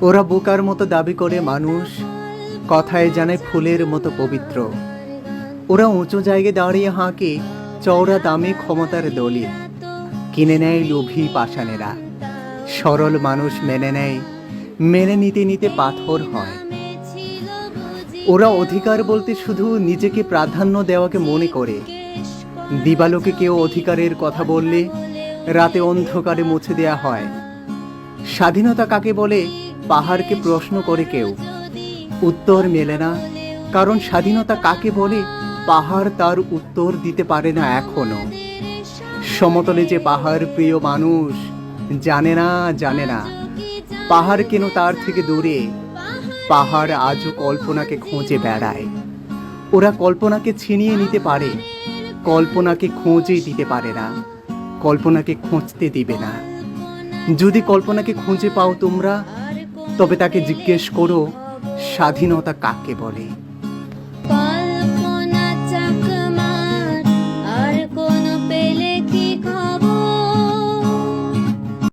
ওরা বোকার মতো দাবি করে মানুষ, কথায় জানে ফুলের মতো পবিত্র। ওরা উঁচু জায়গায় দাঁড়িয়ে হাঁকে চওড়া দামে ক্ষমতার দলিল। কিনে নেয় লোভী পাষাণেরা, সরল মানুষ মেনে নেয়, মেনে নিতে নিতে পাথর হয়। ওরা অধিকার বলতে শুধু নিজেকে প্রাধান্য দেওয়াকে মনে করে। দিবালোকে কেউ অধিকারের কথা বললে রাতে অন্ধকারে মুছে দেয়া হয়। স্বাধীনতা কাকে বলে পাহাড়কে প্রশ্ন করে কেউ, উত্তর মেলে না, কারণ স্বাধীনতা কাকে বলে পাহাড় তার উত্তর দিতে পারে না এখনো। সমতলে যে পাহাড় প্রিয় মানুষ জানে না, জানে না পাহাড় কেন তার থেকে দূরে। পাহাড় আজও কল্পনাকে খোঁজে বেড়ায়। ওরা কল্পনাকে ছিনিয়ে নিতে পারে, কল্পনাকে খোঁজে দিতে পারে না, কল্পনাকে খুঁজতে দিবে না। যদি কল্পনাকে খুঁজে পাও তোমরা, তবে তাকে জিজ্ঞেস করো স্বাধীনতা কাকে বলে।